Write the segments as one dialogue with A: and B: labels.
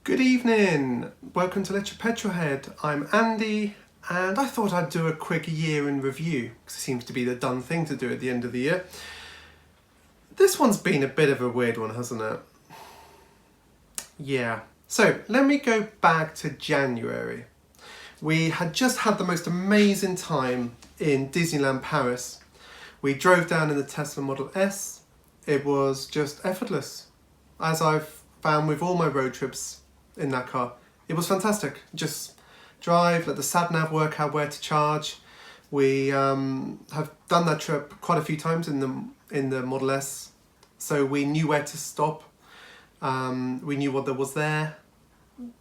A: Good evening, welcome to electricpetrolhead. I'm Andy and I thought I'd do a quick year in review because it seems to be the done thing to do at the end of the year. This one's been a bit of a weird one, hasn't it? Yeah, so let me go back to January. We had just had the most amazing time in Disneyland Paris. We drove down in the Tesla Model S. It was just effortless, as I've found with all my road trips in that car. It was fantastic. Just drive, let the sat nav work out where to charge. We have done that trip quite a few times in the Model S, so we knew where to stop. We knew what there was there.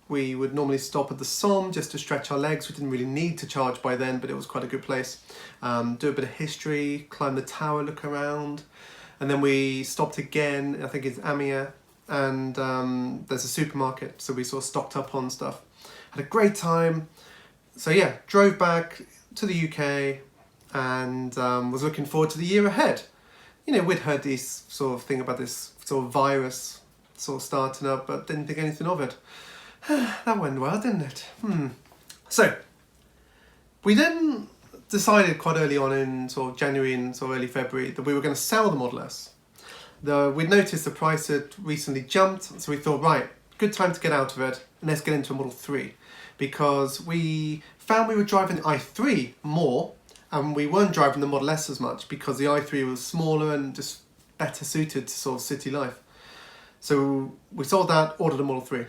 A: We would normally stop at the Somme just to stretch our legs. We didn't really need to charge by then, but it was quite a good place. Do a bit of history, climb the tower, look around, and then we stopped again. I think it's Amiens. And there's a supermarket, so we sort of stocked up on stuff. Had a great time. So yeah, drove back to the UK and was looking forward to the year ahead. You know, we'd heard this sort of thing about this sort of virus sort of starting up, but didn't think anything of it. That went well, didn't it? So we then decided quite early on in sort of January and sort of early February that we were going to sell the Model S. We'd noticed the price had recently jumped, so we thought, right, good time to get out of it, and let's get into a Model 3. Because we found we were driving the i3 more, and we weren't driving the Model S as much, because the i3 was smaller and just better suited to sort of city life. So we sold that, ordered a Model 3.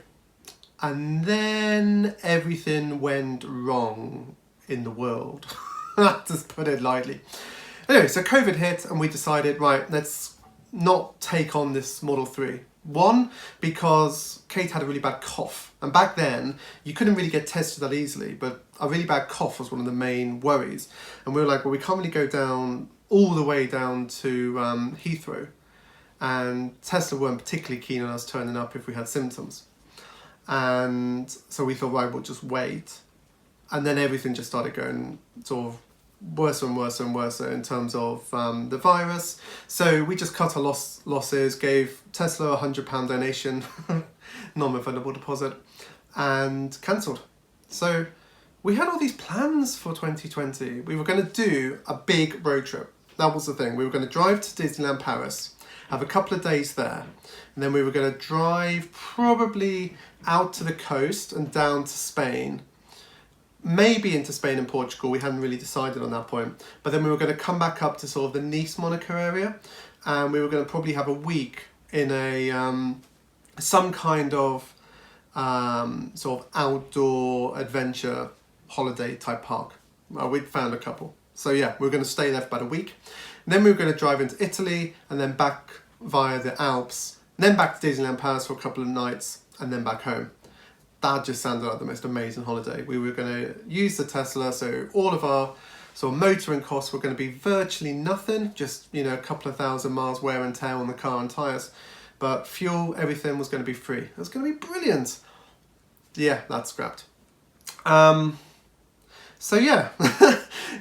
A: And then everything went wrong in the world. Just put it lightly. Anyway, so COVID hit, and we decided, right, let's not take on this Model 3. One, because Kate had a really bad cough, and back then you couldn't really get tested that easily, but a really bad cough was one of the main worries, and we were like, well, we can't really go down all the way down to Heathrow, and Tesla weren't particularly keen on us turning up if we had symptoms, and so we thought, right, we'll just wait. And then everything just started going sort of worse and worse and worse in terms of the virus. So we just cut our losses, gave Tesla a £100 donation, non-refundable deposit, and cancelled. So we had all these plans for 2020. We were going to do a big road trip. That was the thing. We were going to drive to Disneyland Paris, have a couple of days there, and then we were going to drive probably out to the coast and down to Spain. Maybe into Spain and Portugal, we hadn't really decided on that point. But then we were going to come back up to sort of the Nice, Monaco area, and we were going to probably have a week in a some kind of sort of outdoor adventure holiday type park. We'd found a couple. So yeah, we were going to stay there for about a week. And then we were going to drive into Italy, and then back via the Alps, and then back to Disneyland Paris for a couple of nights, and then back home. That just sounded like the most amazing holiday. We were going to use the Tesla, so all of our sort of motoring costs were going to be virtually nothing, just, you know, a couple of thousand miles wear and tear on the car and tyres. But fuel, everything was going to be free. It was going to be brilliant. Yeah, that's scrapped. So yeah,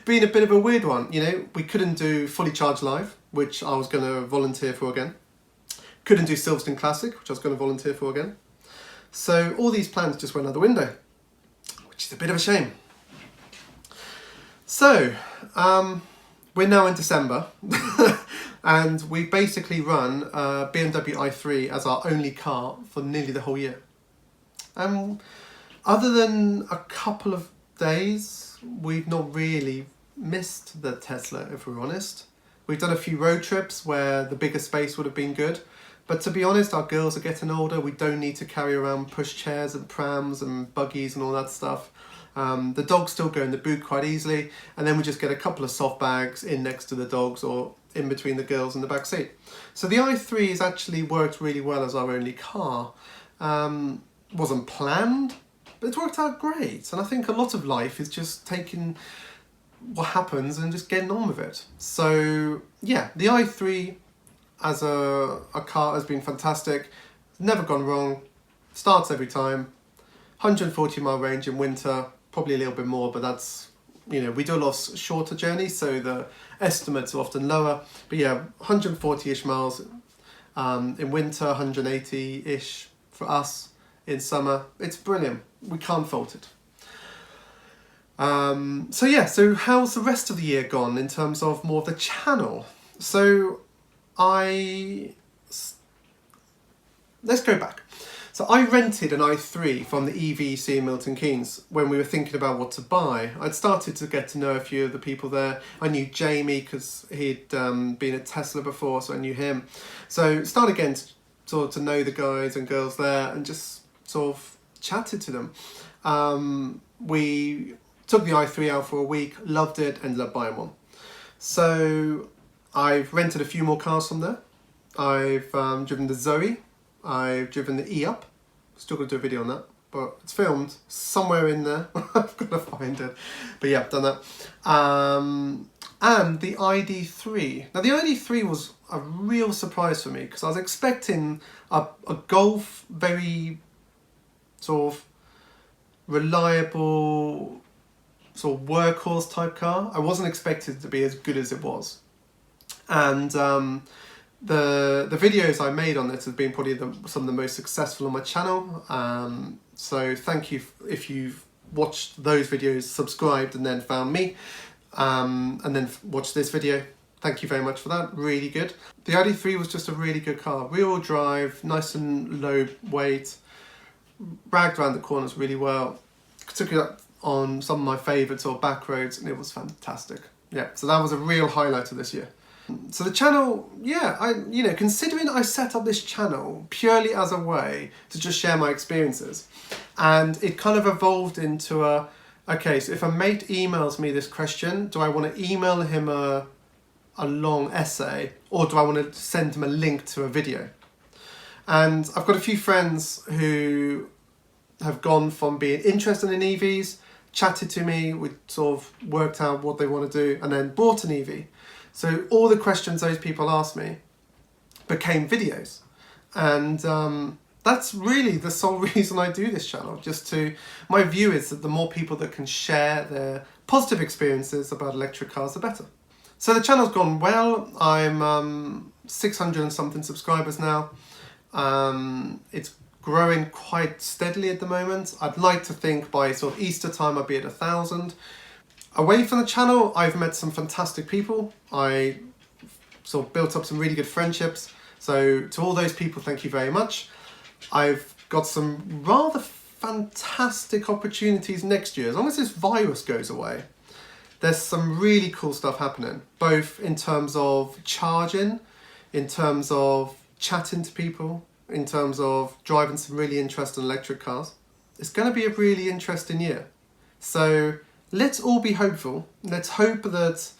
A: being a bit of a weird one. You know, we couldn't do Fully Charged Live, which I was going to volunteer for again. Couldn't do Silverstone Classic, which I was going to volunteer for again. So all these plans just went out the window, which is a bit of a shame. So we're now in December, and we basically run a BMW i3 as our only car for nearly the whole year. Other than a couple of days, we've not really missed the Tesla, if we're honest. We've done a few road trips where the bigger space would have been good. But to be honest, our girls are getting older. We don't need to carry around push chairs and prams and buggies and all that stuff. The dogs still go in the boot quite easily. And then we just get a couple of soft bags in next to the dogs or in between the girls in the back seat. So the i3 has actually worked really well as our only car. Wasn't planned, but it's worked out great. And I think a lot of life is just taking what happens and just getting on with it. So yeah, the i3 as a car has been fantastic. Never gone wrong. Starts every time. 140 mile range in winter, probably a little bit more, but that's, you know, we do a lot of shorter journeys, so the estimates are often lower. But yeah, 140-ish miles in winter, 180-ish for us in summer. It's brilliant. We can't fault it. So yeah, so how's the rest of the year gone in terms of more of the channel? So let's go back. So I rented an i3 from the EVC in Milton Keynes when we were thinking about what to buy. I'd started to get to know a few of the people there. I knew Jamie because he'd been at Tesla before, so I knew him. So started again to know the guys and girls there and just sort of chatted to them. We took the i3 out for a week, loved it, ended up buying one. So I've rented a few more cars from there. I've driven the Zoe. I've driven the E-Up. Still going to do a video on that, but it's filmed somewhere in there. I've got to find it. But yeah, I've done that. And the ID3. Now the ID3 was a real surprise for me because I was expecting a Golf, very sort of reliable, sort of workhorse type car. I wasn't expecting it to be as good as it was. And the videos I made on this have been probably some of the most successful on my channel. So thank you if you've watched those videos, subscribed and then found me, and then watched this video. Thank you very much for that, really good. The ID3 was just a really good car. Rear-wheel drive, nice and low weight, ragged around the corners really well. Took it up on some of my favourite sort of back roads and it was fantastic. Yeah, so that was a real highlight of this year. So the channel, yeah, considering I set up this channel purely as a way to just share my experiences, and it kind of evolved into okay, so if a mate emails me this question, do I want to email him a long essay or do I want to send him a link to a video? And I've got a few friends who have gone from being interested in EVs, chatted to me, we sort of worked out what they want to do and then bought an EV. So all the questions those people asked me became videos. And that's really the sole reason I do this channel. My view is that the more people that can share their positive experiences about electric cars, the better. So the channel's gone well. I'm 600 and something subscribers now. It's growing quite steadily at the moment. I'd like to think by sort of Easter time I'll be at 1,000. Away from the channel, I've met some fantastic people. I sort of built up some really good friendships. So to all those people, thank you very much. I've got some rather fantastic opportunities next year. As long as this virus goes away, there's some really cool stuff happening, both in terms of charging, in terms of chatting to people, in terms of driving some really interesting electric cars. It's going to be a really interesting year. So let's all be hopeful. Let's hope that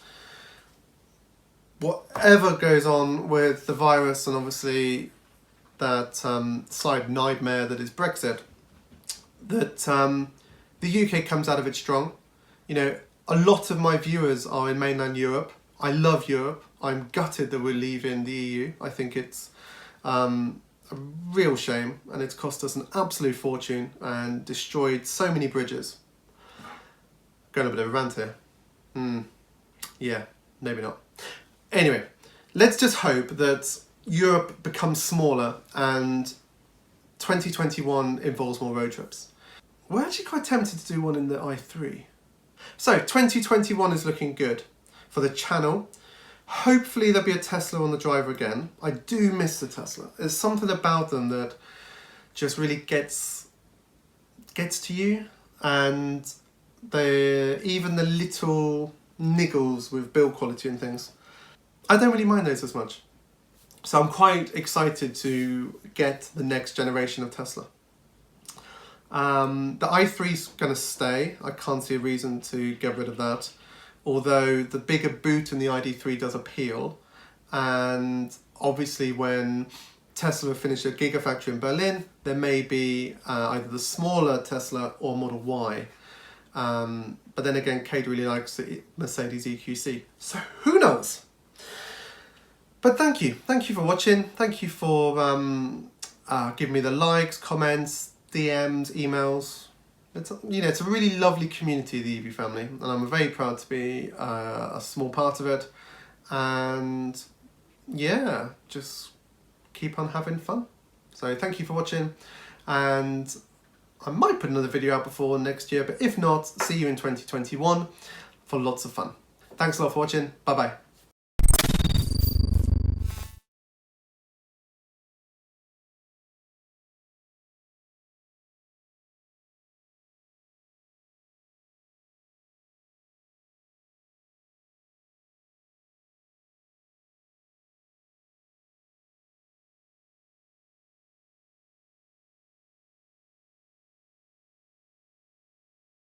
A: whatever goes on with the virus and obviously that side nightmare that is Brexit, that the UK comes out of it strong. You know, a lot of my viewers are in mainland Europe. I love Europe. I'm gutted that we're leaving the EU. I think it's a real shame and it's cost us an absolute fortune and destroyed so many bridges. Going a bit of a rant here. Yeah, maybe not. Anyway, let's just hope that Europe becomes smaller and 2021 involves more road trips. We're actually quite tempted to do one in the i3. So 2021 is looking good for the channel. Hopefully there'll be a Tesla on the driver again. I do miss the Tesla. There's something about them that just really gets to you, and even the little niggles with build quality and things, I don't really mind those as much. So I'm quite excited to get the next generation of Tesla. The i3's going to stay. I can't see a reason to get rid of that. Although the bigger boot in the ID3 does appeal. And obviously when Tesla finish a Gigafactory in Berlin, there may be either the smaller Tesla or Model Y. But then again, Kate really likes the Mercedes EQC. So who knows? But thank you for watching. Thank you for giving me the likes, comments, DMs, emails. It's a really lovely community, the EV family, and I'm very proud to be a small part of it. And yeah, just keep on having fun. So thank you for watching, and I might put another video out before next year, but if not, see you in 2021 for lots of fun. Thanks a lot for watching. Bye bye.